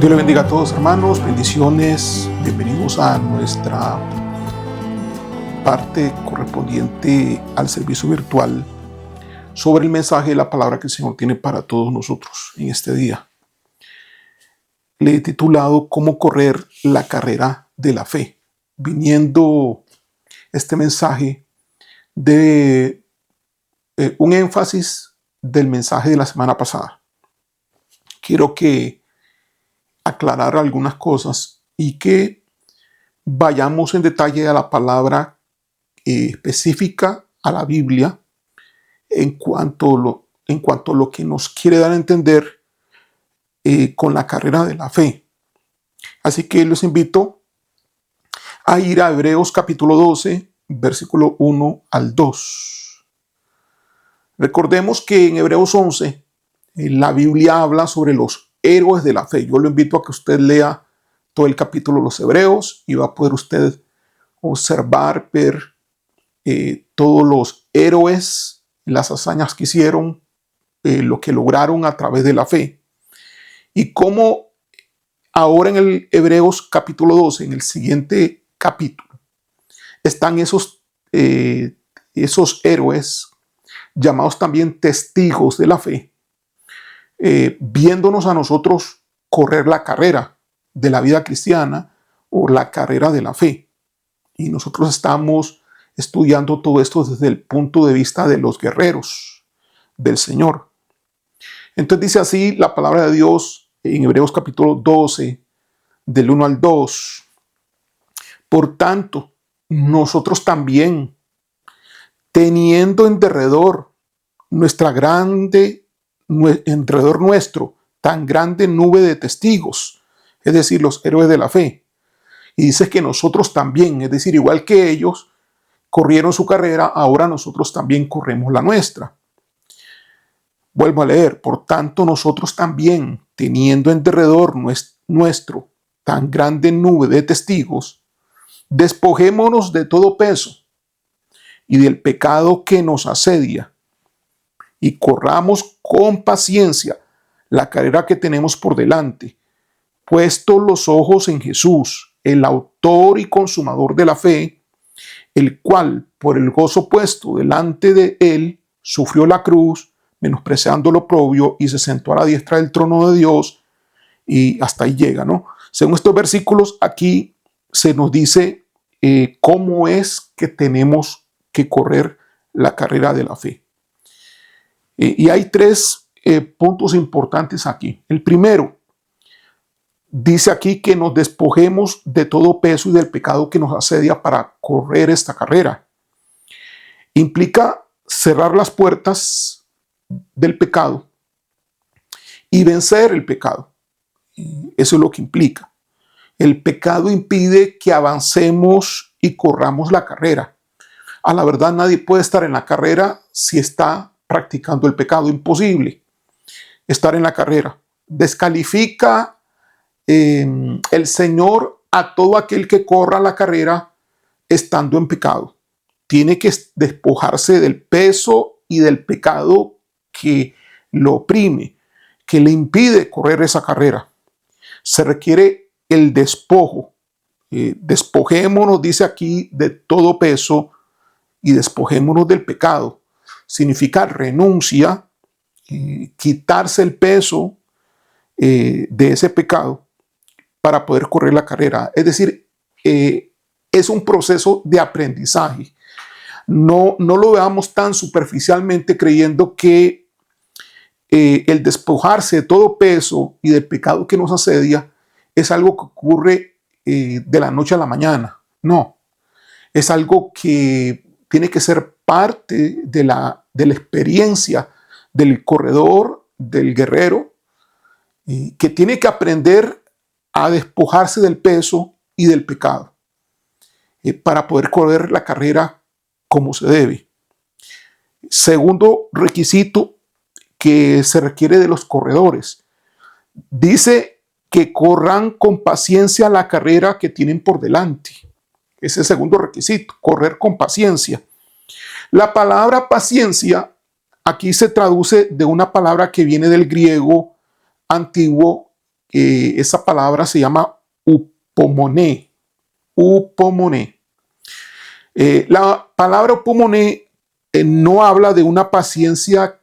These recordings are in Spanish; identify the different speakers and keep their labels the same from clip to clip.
Speaker 1: Dios le bendiga a todos, hermanos, bendiciones, bienvenidos a nuestra parte correspondiente al servicio virtual sobre el mensaje de la palabra que el Señor tiene para todos nosotros en este día. Le he titulado "Cómo correr la carrera de la fe", viniendo este mensaje de un énfasis del mensaje de la semana pasada. Quiero aclarar algunas cosas y que vayamos en detalle a la palabra específica a la Biblia en cuanto a lo que nos quiere dar a entender con la carrera de la fe. Así que los invito a ir a Hebreos capítulo 12, versículo 1 al 2. Recordemos que en Hebreos 11 la Biblia habla sobre los héroes de la fe. Yo lo invito a que usted lea todo el capítulo de los Hebreos y va a poder usted observar, ver todos los héroes, las hazañas que hicieron, lo que lograron a través de la fe. Y cómo ahora en el Hebreos capítulo 12, en el siguiente capítulo, están esos héroes llamados también testigos de la fe, viéndonos a nosotros correr la carrera de la vida cristiana o la carrera de la fe. Y nosotros estamos estudiando todo esto desde el punto de vista de los guerreros del Señor. Entonces dice así la palabra de Dios en Hebreos capítulo 12, del 1 al 2. Por tanto, nosotros también, teniendo en derredor nuestro tan grande nube de testigos, es decir, los héroes de la fe. Y dice que nosotros también, es decir, igual que ellos corrieron su carrera, ahora nosotros también corremos la nuestra. Vuelvo a leer: por tanto, nosotros también, teniendo en derredor nuestro tan grande nube de testigos, despojémonos de todo peso y del pecado que nos asedia, y corramos con paciencia la carrera que tenemos por delante, puestos los ojos en Jesús, el autor y consumador de la fe, el cual, por el gozo puesto delante de él, sufrió la cruz, menospreciando lo oprobio, y se sentó a la diestra del trono de Dios. Y hasta ahí llega, ¿no? Según estos versículos, aquí se nos dice cómo es que tenemos que correr la carrera de la fe. Y hay tres puntos importantes aquí. El primero, dice aquí que nos despojemos de todo peso y del pecado que nos asedia para correr esta carrera. Implica cerrar las puertas del pecado y vencer el pecado. Eso es lo que implica. El pecado impide que avancemos y corramos la carrera. A la verdad, nadie puede estar en la carrera si está practicando el pecado. Imposible estar en la carrera. Descalifica el Señor a todo aquel que corra la carrera estando en pecado. Tiene que despojarse del peso y del pecado que lo oprime, que le impide correr esa carrera. Se requiere el despojo. Despojémonos, dice aquí, de todo peso y despojémonos del pecado. Significa renuncia, quitarse el peso de ese pecado para poder correr la carrera. Es decir, es un proceso de aprendizaje. No lo veamos tan superficialmente creyendo que el despojarse de todo peso y del pecado que nos asedia es algo que ocurre de la noche a la mañana. No, es algo que tiene que ser parte de la experiencia del corredor, del guerrero, que tiene que aprender a despojarse del peso y del pecado para poder correr la carrera como se debe. Segundo requisito que se requiere de los corredores. Dice que corran con paciencia la carrera que tienen por delante. Ese es el segundo requisito, correr con paciencia. La palabra paciencia aquí se traduce de una palabra que viene del griego antiguo esa palabra se llama upomoné. Upomoné. La palabra upomoné no habla de una paciencia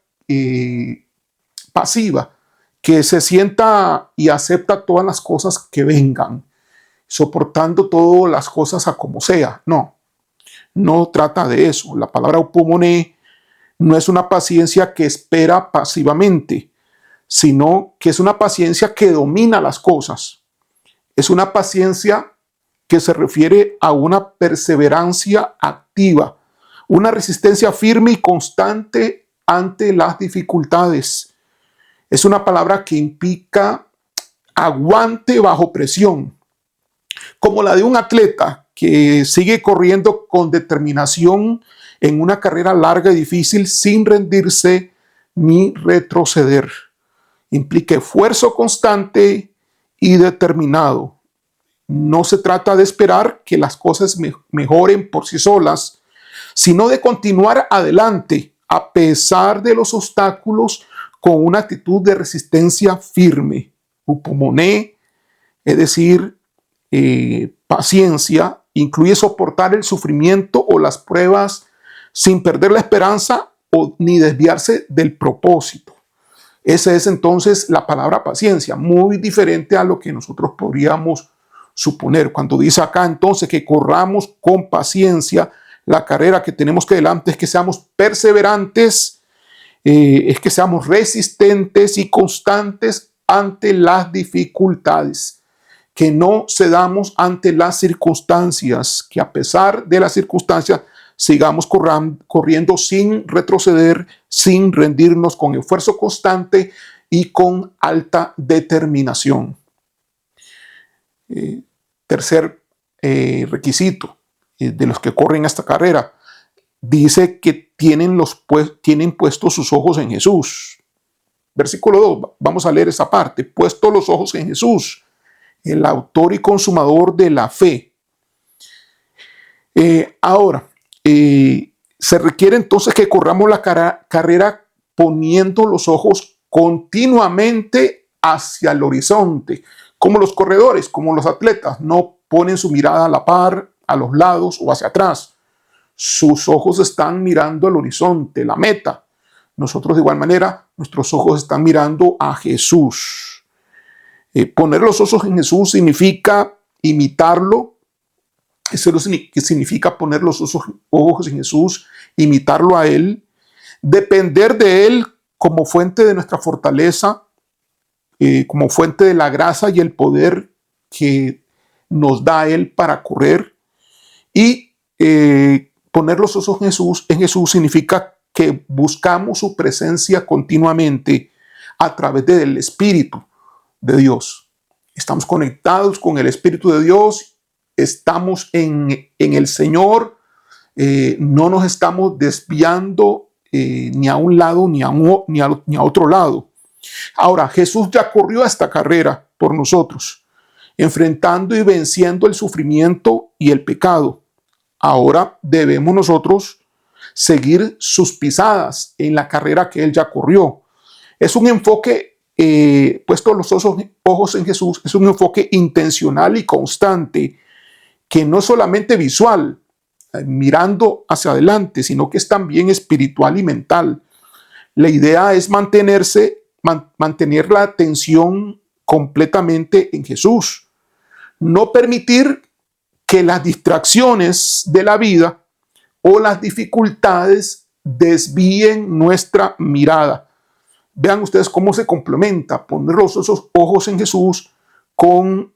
Speaker 1: pasiva, que se sienta y acepta todas las cosas que vengan, soportando todas las cosas a como sea. No, no trata de eso. La palabra upomoné no es una paciencia que espera pasivamente, sino que es una paciencia que domina las cosas. Es una paciencia que se refiere a una perseverancia activa, una resistencia firme y constante ante las dificultades. Es una palabra que implica aguante bajo presión, como la de un atleta que sigue corriendo con determinación en una carrera larga y difícil sin rendirse ni retroceder. Implica esfuerzo constante y determinado. No se trata de esperar que las cosas mejoren por sí solas, sino de continuar adelante a pesar de los obstáculos con una actitud de resistencia firme. Upomoné, es decir, paciencia, incluye soportar el sufrimiento o las pruebas sin perder la esperanza ni desviarse del propósito. Esa es entonces la palabra paciencia, muy diferente a lo que nosotros podríamos suponer. Cuando dice acá entonces que corramos con paciencia la carrera que tenemos que delante, es que seamos perseverantes, es que seamos resistentes y constantes ante las dificultades, que no cedamos ante las circunstancias, que a pesar de las circunstancias sigamos corriendo sin retroceder, sin rendirnos, con esfuerzo constante y con alta determinación. Tercer requisito de los que corren esta carrera, dice que tienen puestos sus ojos en Jesús. Versículo 2, vamos a leer esa parte. Puesto los ojos en Jesús, el autor y consumador de la fe. Ahora, se requiere entonces que corramos la carrera poniendo los ojos continuamente hacia el horizonte, como los corredores, como los atletas, no ponen su mirada a la par, a los lados o hacia atrás. Sus ojos están mirando al horizonte, la meta. Nosotros de igual manera, nuestros ojos están mirando a Jesús. Poner los ojos en Jesús significa imitarlo. Eso es lo que significa poner los ojos en Jesús, imitarlo a Él, depender de Él como fuente de nuestra fortaleza, como fuente de la gracia y el poder que nos da Él para correr. Y poner los ojos en Jesús significa que buscamos su presencia continuamente a través del Espíritu de Dios. Estamos conectados con el Espíritu de Dios, estamos en el Señor, no nos estamos desviando ni a un lado ni a otro lado. Ahora, Jesús ya corrió esta carrera por nosotros, enfrentando y venciendo el sufrimiento y el pecado. Ahora debemos nosotros seguir sus pisadas en la carrera que Él ya corrió. Es un enfoque, puesto los ojos en Jesús, es un enfoque intencional y constante, que no es solamente visual, mirando hacia adelante, sino que es también espiritual y mental. La idea es mantener la atención completamente en Jesús. No permitir que las distracciones de la vida o las dificultades desvíen nuestra mirada. Vean ustedes cómo se complementa poner los ojos en Jesús con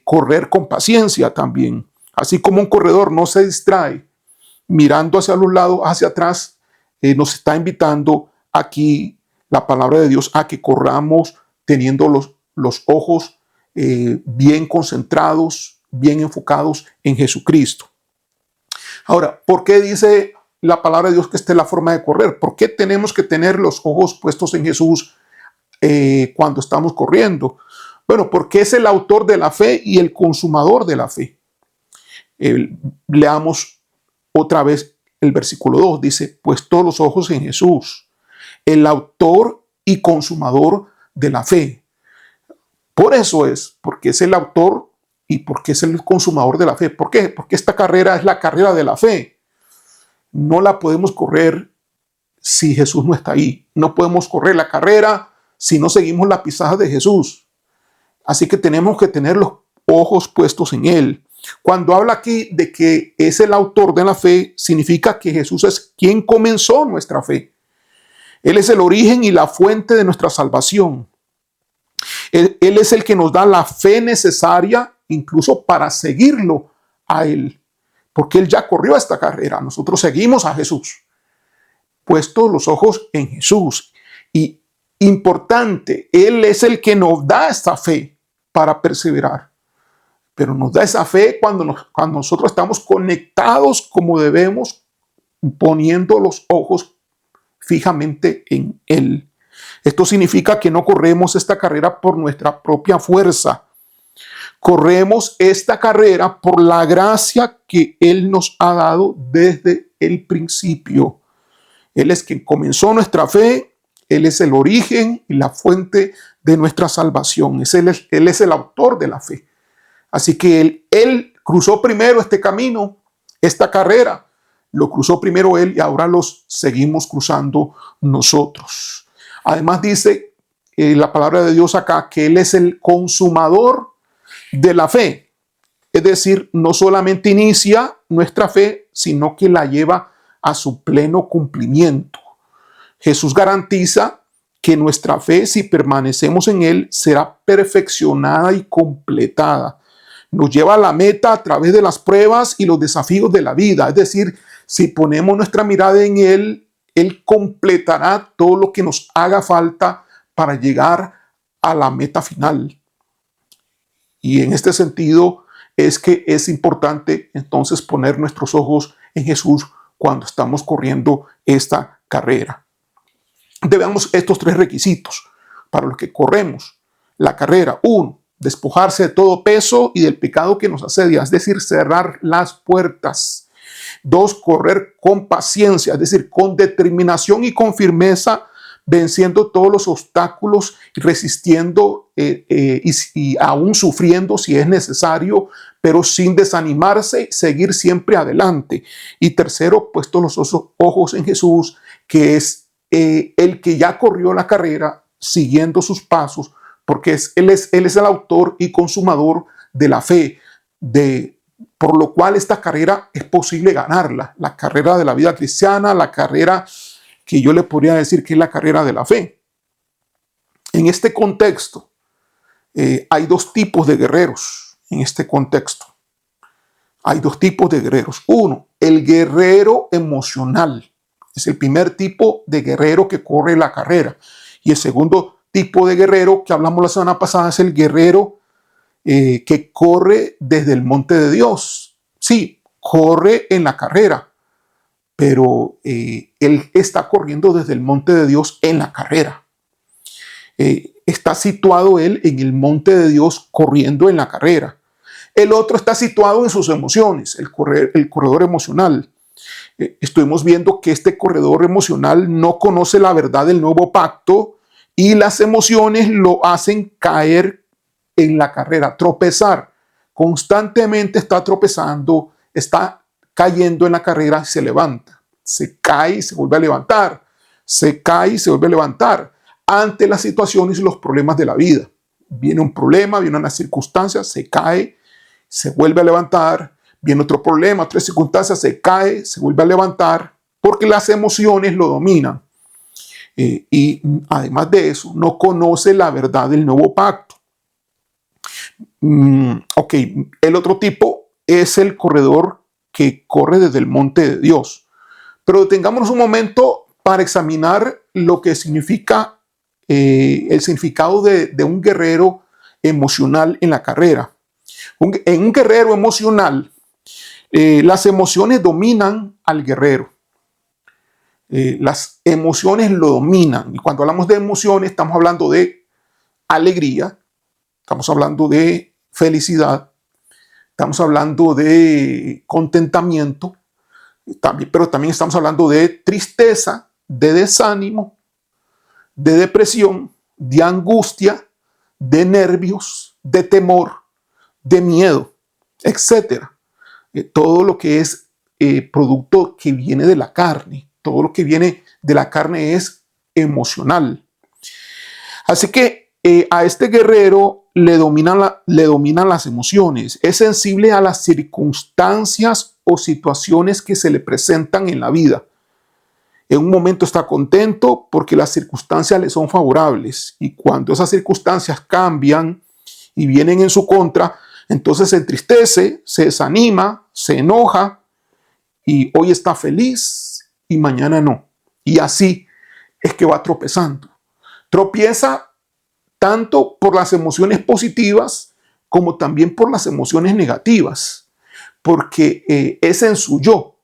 Speaker 1: correr con paciencia también. Así como un corredor no se distrae mirando hacia los lados, hacia atrás, nos está invitando aquí la palabra de Dios a que corramos teniendo los ojos bien concentrados, bien enfocados en Jesucristo. Ahora, ¿por qué dice la palabra de Dios que esta es la forma de correr? ¿Por qué tenemos que tener los ojos puestos en Jesús cuando estamos corriendo? Bueno, porque es el autor de la fe y el consumador de la fe. Leamos otra vez el versículo 2. Dice, pues todos los ojos en Jesús, el autor y consumador de la fe. Por eso es, porque es el autor y porque es el consumador de la fe. ¿Por qué? Porque esta carrera es la carrera de la fe. No la podemos correr si Jesús no está ahí. No podemos correr la carrera si no seguimos la pisada de Jesús. Así que tenemos que tener los ojos puestos en Él. Cuando habla aquí de que es el autor de la fe, significa que Jesús es quien comenzó nuestra fe. Él es el origen y la fuente de nuestra salvación. Él es el que nos da la fe necesaria incluso para seguirlo a Él. Porque Él ya corrió esta carrera. Nosotros seguimos a Jesús. Puestos los ojos en Jesús. Y importante, Él es el que nos da esta fe para perseverar. Pero nos da esa fe cuando nosotros estamos conectados como debemos, poniendo los ojos fijamente en Él. Esto significa que no corremos esta carrera por nuestra propia fuerza. Corremos esta carrera por la gracia que Él nos ha dado desde el principio. Él es quien comenzó nuestra fe, Él es el origen y la fuente de nuestra salvación. Él es el autor de la fe. Así que él cruzó primero este camino, esta carrera. Lo cruzó primero Él y ahora los seguimos cruzando nosotros. Además dice la palabra de Dios acá que Él es el consumador de la fe. Es decir, no solamente inicia nuestra fe, sino que la lleva a su pleno cumplimiento. Jesús garantiza que nuestra fe, si permanecemos en Él, será perfeccionada y completada. Nos lleva a la meta a través de las pruebas y los desafíos de la vida. Es decir, si ponemos nuestra mirada en Él, Él completará todo lo que nos haga falta para llegar a la meta final. Y en este sentido es que es importante entonces poner nuestros ojos en Jesús cuando estamos corriendo esta carrera. Debemos estos tres requisitos para los que corremos la carrera. 1, despojarse de todo peso y del pecado que nos asedia, es decir, cerrar las puertas. 2, correr con paciencia, es decir, con determinación y con firmeza, venciendo todos los obstáculos, resistiendo y aún sufriendo si es necesario, pero sin desanimarse, seguir siempre adelante. Y 3, puestos los ojos en Jesús, que es el que ya corrió la carrera, siguiendo sus pasos, porque Él es el autor y consumador de la fe, por lo cual esta carrera es posible ganarla. La carrera de la vida cristiana, la carrera que yo le podría decir que es la carrera de la fe. En este contexto, hay dos tipos de guerreros. En este contexto, hay dos tipos de guerreros. 1, el guerrero emocional. Es el primer tipo de guerrero que corre la carrera. Y el segundo tipo de guerrero que hablamos la semana pasada es el guerrero que corre desde el monte de Dios. Sí, corre en la carrera, pero él está corriendo desde el monte de Dios en la carrera. Está situado él en el monte de Dios corriendo en la carrera. El otro está situado en sus emociones, el corredor emocional. Estuvimos viendo que este corredor emocional no conoce la verdad del nuevo pacto y las emociones lo hacen caer en la carrera, tropezar. Constantemente está tropezando, está cayendo en la carrera y se levanta. Se cae y se vuelve a levantar. Se cae y se vuelve a levantar ante las situaciones y los problemas de la vida. Viene un problema, viene una circunstancia, se cae, se vuelve a levantar. Viene otro problema, otra circunstancia, se cae, se vuelve a levantar, porque las emociones lo dominan. Y además de eso, no conoce la verdad del nuevo pacto. El otro tipo es el corredor que corre desde el monte de Dios. Pero detengámonos un momento para examinar lo que significa el significado de un guerrero emocional en la carrera. En un guerrero emocional, las emociones dominan al guerrero. Las emociones lo dominan. Y cuando hablamos de emociones, estamos hablando de alegría, estamos hablando de felicidad, estamos hablando de contentamiento, pero también estamos hablando de tristeza, de desánimo, de depresión, de angustia, de nervios, de temor, de miedo, etcétera. Todo lo que es producto que viene de la carne, todo lo que viene de la carne es emocional. Así que a este guerrero le dominan las emociones. Es sensible a las circunstancias o situaciones que se le presentan en la vida. En un momento está contento porque las circunstancias le son favorables. Y cuando esas circunstancias cambian y vienen en su contra, entonces se entristece, se desanima, se enoja y hoy está feliz y mañana no. Y así es que va tropezando. Tropieza tanto por las emociones positivas como también por las emociones negativas, porque es en su yo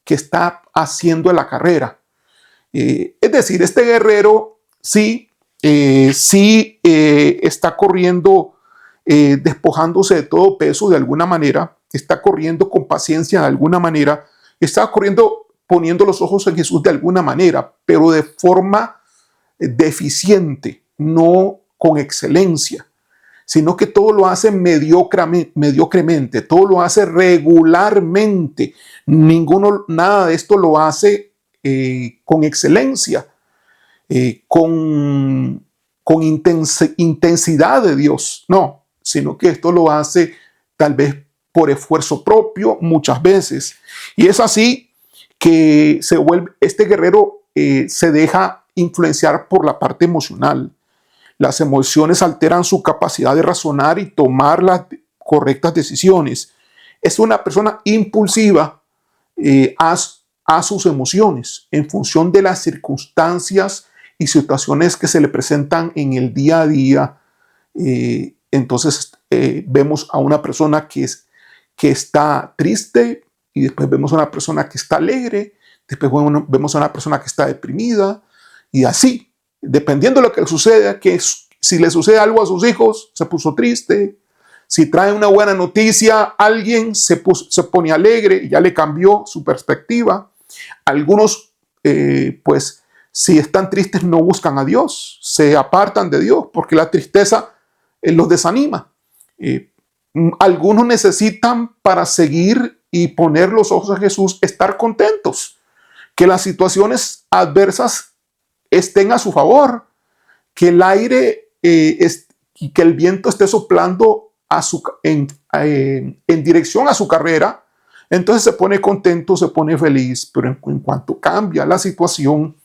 Speaker 1: que está haciendo la carrera. Es decir, este guerrero sí está corriendo, despojándose de todo peso de alguna manera, está corriendo con paciencia de alguna manera, está corriendo poniendo los ojos en Jesús de alguna manera, pero de forma deficiente, no con excelencia, sino que todo lo hace mediocremente, todo lo hace regularmente. Nada de esto lo hace con excelencia, con intensidad de Dios, no, sino que esto lo hace tal vez por esfuerzo propio muchas veces. Y es así que este guerrero se deja influenciar por la parte emocional. Las emociones alteran su capacidad de razonar y tomar las correctas decisiones. Es una persona impulsiva a sus emociones en función de las circunstancias y situaciones que se le presentan en el día a día. Entonces vemos a una persona que está triste y después vemos a una persona que está alegre, después vemos a una persona que está deprimida y así. Dependiendo de lo que le suceda, si le sucede algo a sus hijos, se puso triste. Si trae una buena noticia, alguien se pone alegre y ya le cambió su perspectiva. Algunos, pues, si están tristes, no buscan a Dios, se apartan de Dios porque la tristeza los desanima. Algunos necesitan, para seguir y poner los ojos en Jesús, estar contentos, que las situaciones adversas estén a su favor, que el aire y que el viento esté soplando en dirección a su carrera. Entonces se pone contento, se pone feliz, pero en cuanto cambia la situación,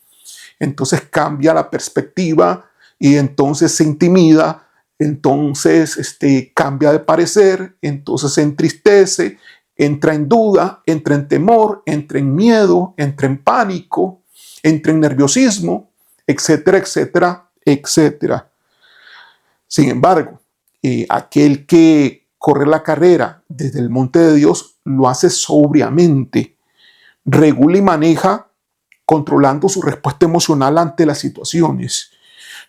Speaker 1: entonces cambia la perspectiva y entonces se intimida, entonces cambia de parecer, entonces se entristece, entra en duda, entra en temor, entra en miedo, entra en pánico, entra en nerviosismo, etcétera, etcétera, etcétera. Sin embargo, aquel que corre la carrera desde el monte de Dios lo hace sobriamente, regula y maneja controlando su respuesta emocional ante las situaciones.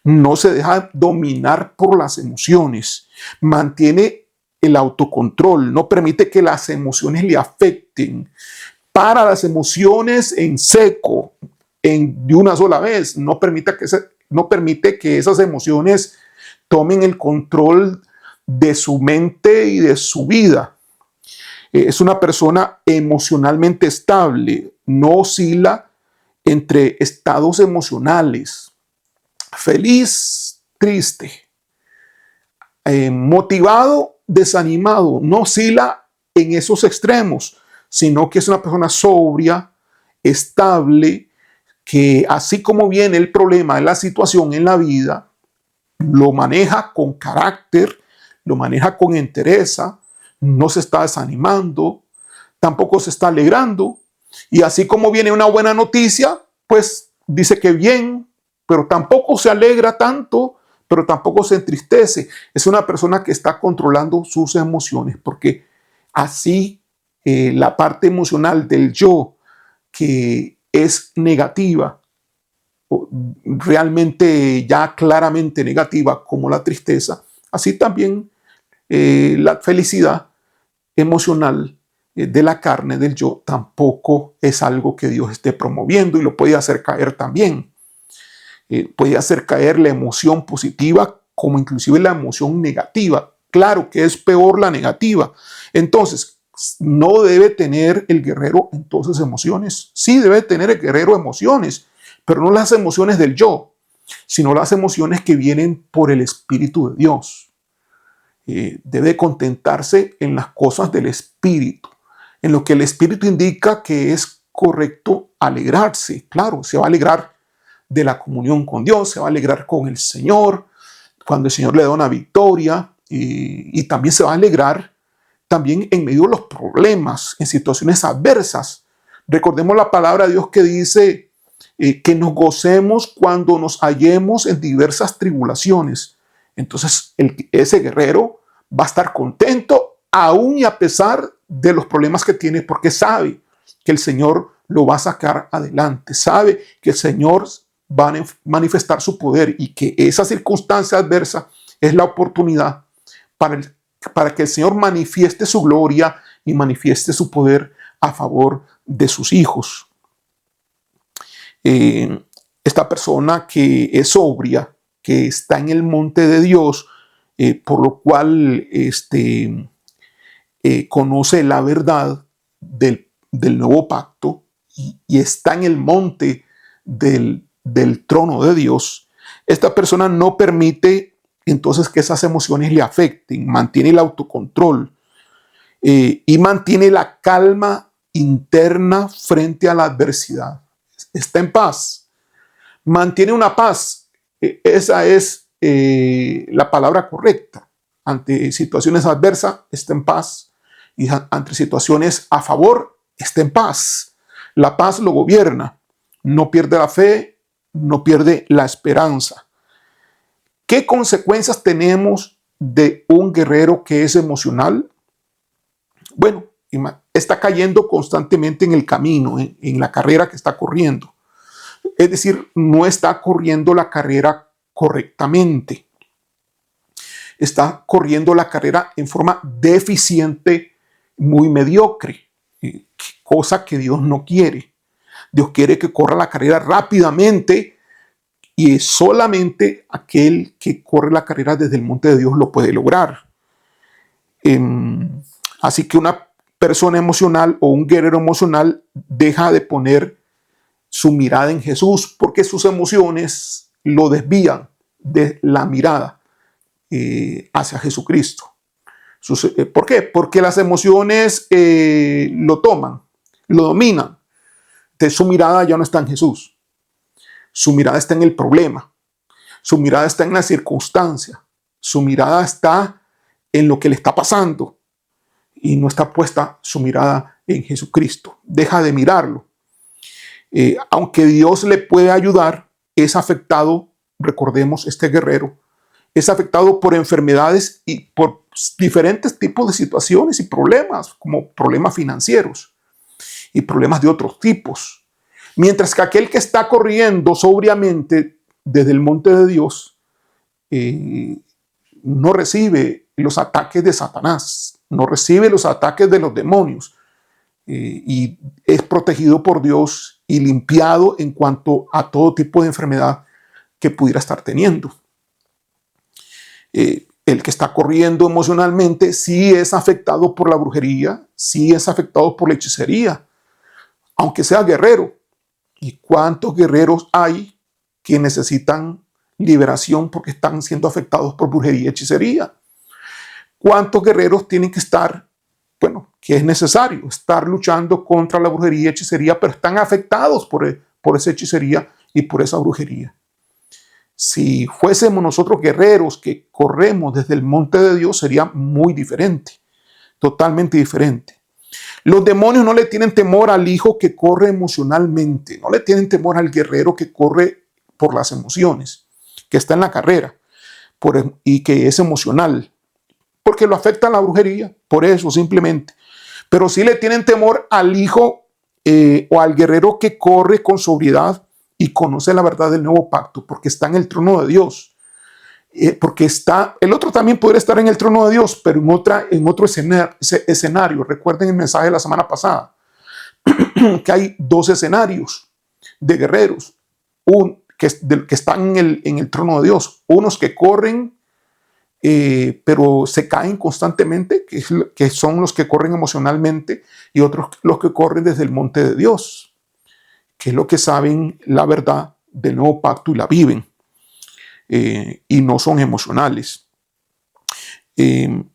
Speaker 1: No se deja dominar por las emociones, mantiene el autocontrol, no permite que las emociones le afecten. Para las emociones en seco, de una sola vez, no permite que esas emociones tomen el control de su mente y de su vida. Es una persona emocionalmente estable, no oscila entre estados emocionales, feliz, triste, motivado, desanimado, no oscila en esos extremos, sino que es una persona sobria, estable, que así como viene el problema, la situación en la vida, lo maneja con carácter, lo maneja con entereza, no se está desanimando, tampoco se está alegrando. Y así como viene una buena noticia, pues dice que bien, pero tampoco se alegra tanto, pero tampoco se entristece. Es una persona que está controlando sus emociones, porque así la parte emocional del yo, que es negativa, realmente ya claramente negativa, como la tristeza, así también la felicidad emocional de la carne, del yo, tampoco es algo que Dios esté promoviendo y lo puede hacer caer también. Puede hacer caer la emoción positiva como inclusive la emoción negativa. Claro que es peor la negativa. Entonces, no debe tener el guerrero entonces emociones. Sí debe tener el guerrero emociones, pero no las emociones del yo, sino las emociones que vienen por el Espíritu de Dios. Debe contentarse en las cosas del Espíritu, en lo que el Espíritu indica que es correcto alegrarse. Claro, se va a alegrar de la comunión con Dios, se va a alegrar con el Señor, cuando el Señor le da una victoria, y también se va a alegrar también en medio de los problemas, en situaciones adversas. Recordemos la palabra de Dios que dice que nos gocemos cuando nos hallemos en diversas tribulaciones. Entonces ese guerrero va a estar contento aún y a pesar de los problemas que tiene, porque sabe que el Señor lo va a sacar adelante, sabe que el Señor va a manifestar su poder y que esa circunstancia adversa es la oportunidad para que el Señor manifieste su gloria y manifieste su poder a favor de sus hijos. Esta persona que es sobria, que está en el monte de Dios, por lo cual conoce la verdad del nuevo pacto y está en el monte del trono de Dios, esta persona no permite entonces que esas emociones le afecten, mantiene el autocontrol y mantiene la calma interna frente a la adversidad. Está en paz, mantiene una paz. Esa es la palabra correcta. Ante situaciones adversas, está en paz, y ante situaciones a favor, está en paz. La paz lo gobierna, no pierde la fe, no pierde la esperanza. ¿Qué consecuencias tenemos de un guerrero que es emocional? Bueno, está cayendo constantemente en el camino, en la carrera que está corriendo. Es decir, no está corriendo la carrera correctamente. Está corriendo la carrera en forma deficiente, muy mediocre, cosa que Dios no quiere. Dios quiere que corra la carrera rápidamente, y solamente aquel que corre la carrera desde el monte de Dios lo puede lograr. Así que una persona emocional o un guerrero emocional deja de poner su mirada en Jesús, porque sus emociones lo desvían de la mirada hacia Jesucristo. ¿Por qué? Porque las emociones lo toman, lo dominan. Entonces su mirada ya no está en Jesús. Su mirada está en el problema. Su mirada está en la circunstancia. Su mirada está en lo que le está pasando. Y no está puesta su mirada en Jesucristo. Deja de mirarlo. Aunque Dios le puede ayudar, es afectado, recordemos, este guerrero, es afectado por enfermedades y por diferentes tipos de situaciones y problemas, como problemas financieros y problemas de otros tipos. Mientras que aquel que está corriendo sobriamente desde el monte de Dios no recibe los ataques de Satanás, no recibe los ataques de los demonios, y es protegido por Dios y limpiado en cuanto a todo tipo de enfermedad que pudiera estar teniendo. El que está corriendo emocionalmente sí es afectado por la brujería, sí es afectado por la hechicería, aunque sea guerrero. ¿Y cuántos guerreros hay que necesitan liberación porque están siendo afectados por brujería y hechicería? ¿Cuántos guerreros tienen que estar, que es necesario estar luchando contra la brujería y hechicería, pero están afectados por esa hechicería y por esa brujería? Si fuésemos nosotros guerreros que corremos desde el monte de Dios, sería muy diferente, totalmente diferente. Los demonios no le tienen temor al hijo que corre emocionalmente, no le tienen temor al guerrero que corre por las emociones, que está en la carrera y que es emocional, porque lo afecta la brujería, por eso simplemente. Pero sí le tienen temor al hijo o al guerrero que corre con sobriedad y conoce la verdad del nuevo pacto, porque está en el trono de Dios. Porque el otro también podría estar en el trono de Dios, pero en otro escenario. Recuerden el mensaje de la semana pasada, que hay dos escenarios de guerreros, que están en el trono de Dios. Unos que corren pero se caen constantemente, que son los que corren emocionalmente, y otros los que corren desde el monte de Dios, que es lo que saben la verdad del nuevo pacto y la viven, y no son emocionales.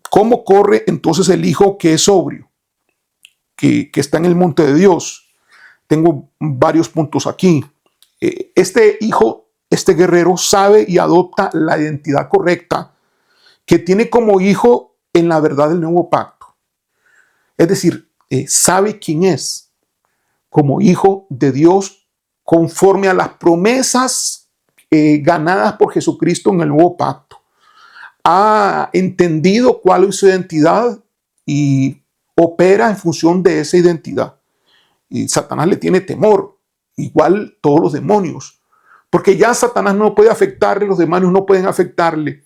Speaker 1: ¿Cómo corre entonces el hijo que es sobrio, que está en el monte de Dios? Tengo varios puntos aquí. Este hijo, este guerrero, sabe y adopta la identidad correcta que tiene como hijo en la verdad del nuevo pacto. Es decir, sabe quién es como hijo de Dios conforme a las promesas ganadas por Jesucristo en el nuevo pacto. Ha entendido cuál es su identidad y opera en función de esa identidad. Y Satanás le tiene temor, igual todos los demonios, porque ya Satanás no puede afectarle, los demonios no pueden afectarle.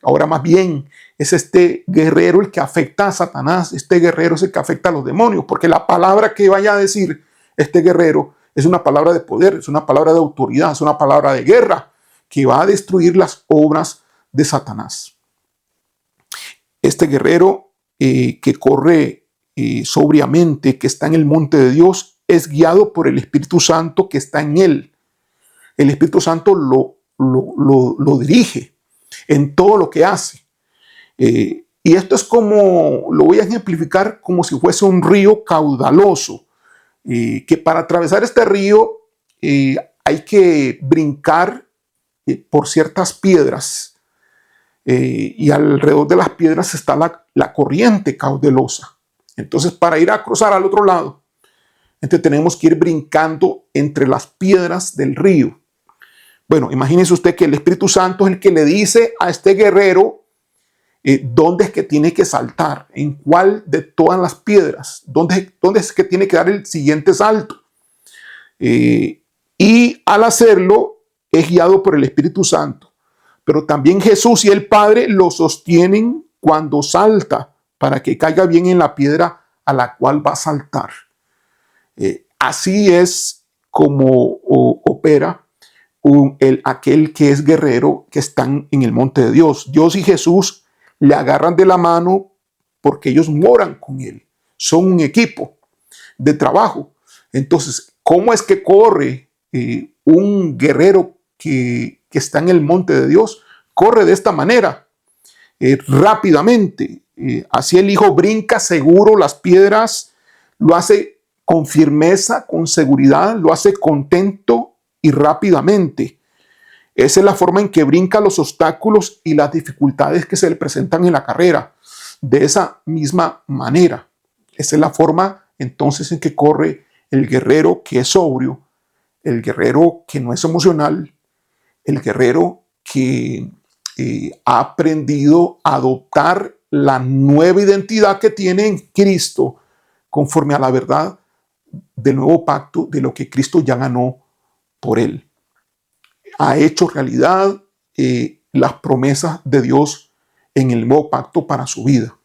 Speaker 1: Ahora más bien es este guerrero el que afecta a Satanás, este guerrero es el que afecta a los demonios, porque la palabra que vaya a decir este guerrero es una palabra de poder, es una palabra de autoridad, es una palabra de guerra que va a destruir las obras de Satanás. Este guerrero que corre sobriamente, que está en el monte de Dios, es guiado por el Espíritu Santo que está en él. El Espíritu Santo lo dirige en todo lo que hace. Y esto es como, lo voy a ejemplificar como si fuese un río caudaloso, que para atravesar este río hay que brincar por ciertas piedras, y alrededor de las piedras está la corriente caudalosa. Entonces, para ir a cruzar al otro lado, entonces tenemos que ir brincando entre las piedras del río. Bueno, imagínese usted que el Espíritu Santo es el que le dice a este guerrero dónde es que tiene que saltar, en cuál de todas las piedras, dónde es que tiene que dar el siguiente salto. Y al hacerlo es guiado por el Espíritu Santo. Pero también Jesús y el Padre lo sostienen cuando salta para que caiga bien en la piedra a la cual va a saltar. Así es como opera aquel que es guerrero, que están en el monte de Dios. Dios y Jesús le agarran de la mano porque ellos moran con él. Son un equipo de trabajo. Entonces, ¿cómo es que corre un guerrero que está en el monte de Dios? Corre de esta manera, rápidamente. Así el hijo brinca seguro las piedras, lo hace con firmeza, con seguridad, lo hace contento y rápidamente. Esa es la forma en que brinca los obstáculos y las dificultades que se le presentan en la carrera. De esa misma manera. Esa es la forma entonces en que corre el guerrero que es sobrio, el guerrero que no es emocional, el guerrero que ha aprendido a adoptar la nueva identidad que tiene en Cristo conforme a la verdad del nuevo pacto, de lo que Cristo ya ganó por él. Ha hecho realidad las promesas de Dios en el nuevo pacto para su vida.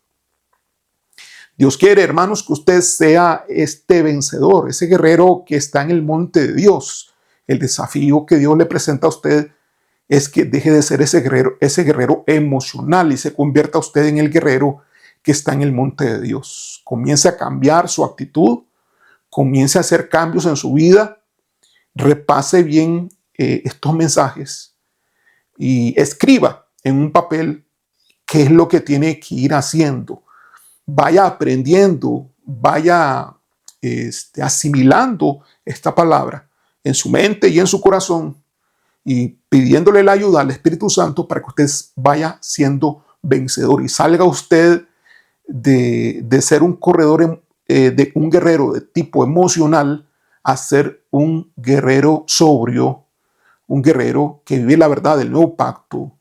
Speaker 1: Dios quiere, hermanos, que usted sea este vencedor, ese guerrero que está en el monte de Dios. El desafío que Dios le presenta a usted es que deje de ser ese guerrero emocional y se convierta usted en el guerrero que está en el monte de Dios. Comience a cambiar su actitud, comience a hacer cambios en su vida, repase bien estos mensajes y escriba en un papel qué es lo que tiene que ir haciendo. Vaya aprendiendo, vaya asimilando esta palabra en su mente y en su corazón y pidiéndole la ayuda al Espíritu Santo para que usted vaya siendo vencedor y salga usted de ser un corredor, de un guerrero de tipo emocional a ser un guerrero sobrio, un guerrero que vive la verdad del nuevo pacto,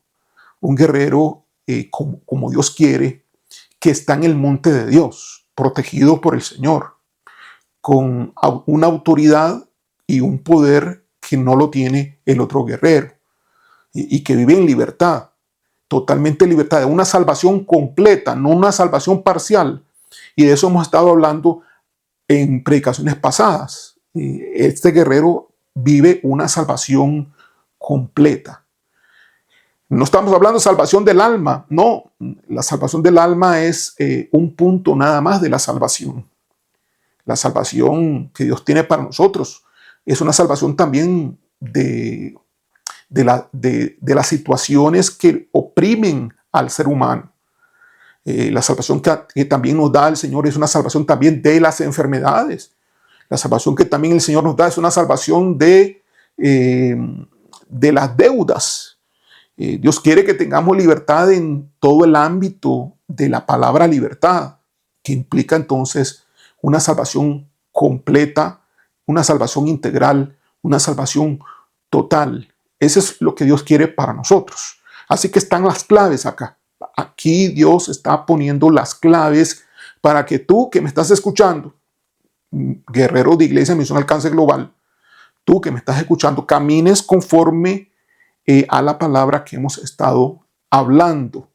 Speaker 1: un guerrero como Dios quiere, que está en el monte de Dios, protegido por el Señor, con una autoridad y un poder que no lo tiene el otro guerrero, y que vive en libertad, totalmente libertad, de una salvación completa, no una salvación parcial. Y de eso hemos estado hablando en predicaciones pasadas. Este guerrero vive una salvación completa. No estamos hablando de salvación del alma, no. La salvación del alma es un punto nada más de la salvación. La salvación que Dios tiene para nosotros es una salvación también de las situaciones que oprimen al ser humano. La salvación que también nos da el Señor es una salvación también de las enfermedades. La salvación que también el Señor nos da es una salvación de las deudas. Dios quiere que tengamos libertad en todo el ámbito de la palabra libertad, que implica entonces una salvación completa, una salvación integral, una salvación total. Eso es lo que Dios quiere para nosotros. Así que están las claves acá. Aquí Dios está poniendo las claves para que tú que me estás escuchando, guerrero de Iglesia Misión Alcance Global, tú que me estás escuchando, camines conforme a la palabra que hemos estado hablando.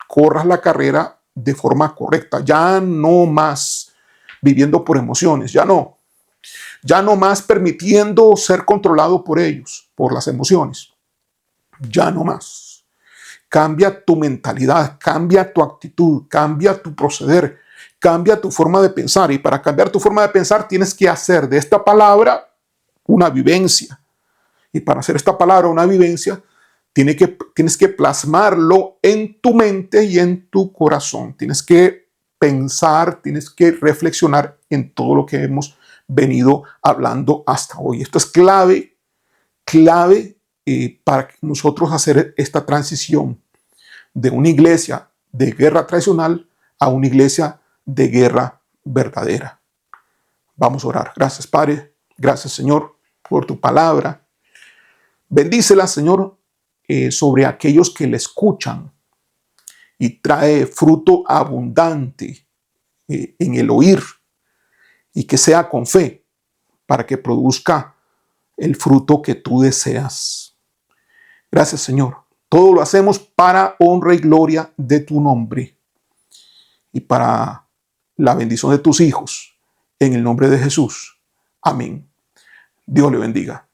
Speaker 1: Corras la carrera de forma correcta. Ya no más viviendo por emociones. Ya no más permitiendo ser controlado por ellos, por las emociones. Ya no más. Cambia tu mentalidad, cambia tu actitud, cambia tu proceder, cambia tu forma de pensar. Y para cambiar tu forma de pensar tienes que hacer de esta palabra una vivencia. Y para hacer esta palabra una vivencia, tienes que plasmarlo en tu mente y en tu corazón. Tienes que pensar, tienes que reflexionar en todo lo que hemos venido hablando hasta hoy. Esto es clave para nosotros hacer esta transición de una iglesia de guerra tradicional a una iglesia de guerra verdadera. Vamos a orar. Gracias, Padre. Gracias, Señor, por tu palabra. Bendícela, Señor, sobre aquellos que le escuchan y trae fruto abundante en el oír y que sea con fe para que produzca el fruto que tú deseas. Gracias, Señor. Todo lo hacemos para honra y gloria de tu nombre y para la bendición de tus hijos. En el nombre de Jesús. Amén. Dios le bendiga.